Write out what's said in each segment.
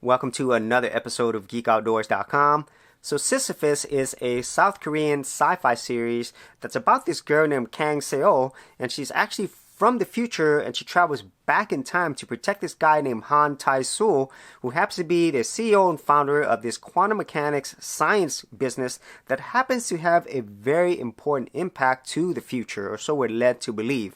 Welcome to another episode of GeekOutdoors.com. So Sisyphus is a South Korean sci-fi series that's about this girl named Kang Seo, and she's actually from the future, and she travels back in time to protect this guy named Han Tai-soo, who happens to be the CEO and founder of this quantum mechanics science business that happens to have a very important impact to the future, or so we're led to believe.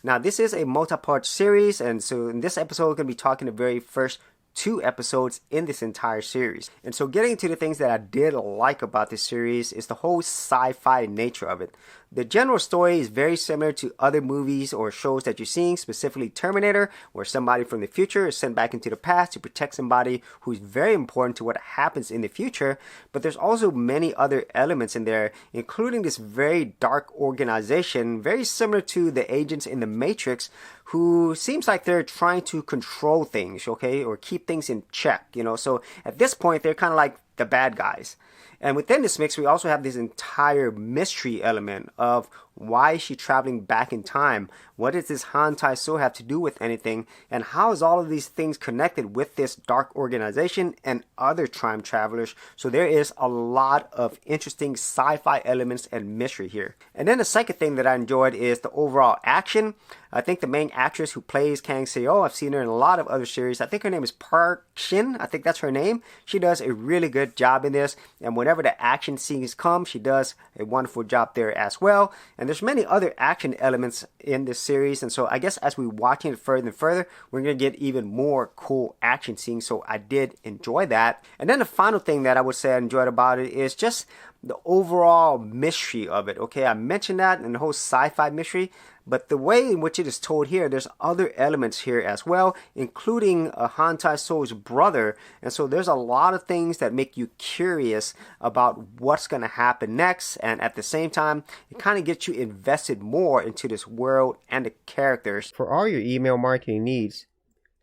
Now, this is a multi-part series, and so in this episode, we're going to be talking the very first 2 episodes in this entire series. And so getting to the things that I did like about this series is the whole sci-fi nature of it. The general story is very similar to other movies or shows that you're seeing, specifically Terminator, where somebody from the future is sent back into the past to protect somebody who's very important to what happens in the future. But there's also many other elements in there, including this very dark organization, very similar to the agents in The Matrix, who seems like they're trying to control things, okay, or keep things in check, So at this point, they're kind of like the bad guys. And within this mix, we also have this entire mystery element of why is she traveling back in time? What does this Han Tai-soo have to do with anything? And how is all of these things connected with this dark organization and other time travelers? So there is a lot of interesting sci-fi elements and mystery here. And then the second thing that I enjoyed is the overall action. I think the main actress who plays Kang Seo, I've seen her in a lot of other series. I think her name is Park Shin. I think that's her name. She does a really good job in this. And whenever the action scenes come, she does a wonderful job there as well. And there's many other action elements in this series. And so I guess as we watching it further and further, we're going to get even more cool action scenes. So I did enjoy that. And then the final thing that I would say I enjoyed about it is just the overall mystery of it. Okay, I mentioned that in the whole sci-fi mystery, but the way in which it is told here, there's other elements here as well, including Han Tai-soo's brother. And so there's a lot of things that make you curious about what's going to happen next. And at the same time, it kind of gets you invested more into this world and the characters. For all your email marketing needs,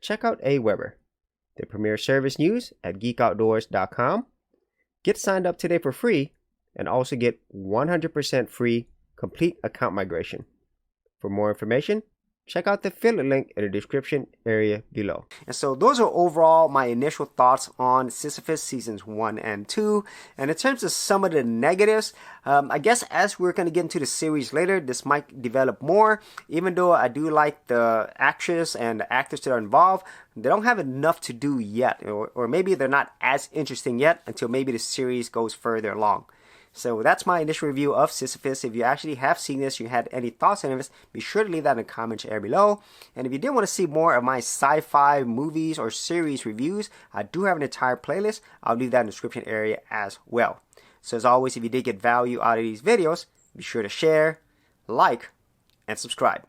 check out Aweber, the premier service news at GeekOutdoors.com. Get signed up today for free and also get 100% free complete account migration. For more information, check out the affiliate link in the description area below. And so those are overall my initial thoughts on Sisyphus seasons 1 and 2. And in terms of some of the negatives, I guess as we're going to get into the series later, this might develop more. Even though I do like the actress and the actors that are involved, they don't have enough to do yet. Or maybe they're not as interesting yet until maybe the series goes further along. So that's my initial review of Sisyphus. If you actually have seen this, you had any thoughts on this, be sure to leave that in the comments area below. And if you did want to see more of my sci-fi movies or series reviews, I do have an entire playlist. I'll leave that in the description area as well. So as always, if you did get value out of these videos, be sure to share, like, and subscribe.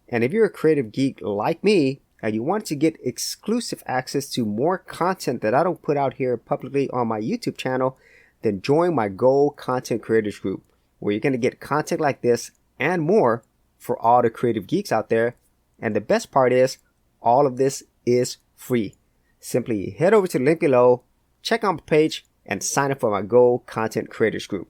And if you're a creative geek like me, and you want to get exclusive access to more content that I don't put out here publicly on my YouTube channel, then join my Gold Content Creators Group, where you're going to get content like this and more for all the creative geeks out there. And the best part is, all of this is free. Simply head over to the link below, check out my page, and sign up for my Gold Content Creators Group.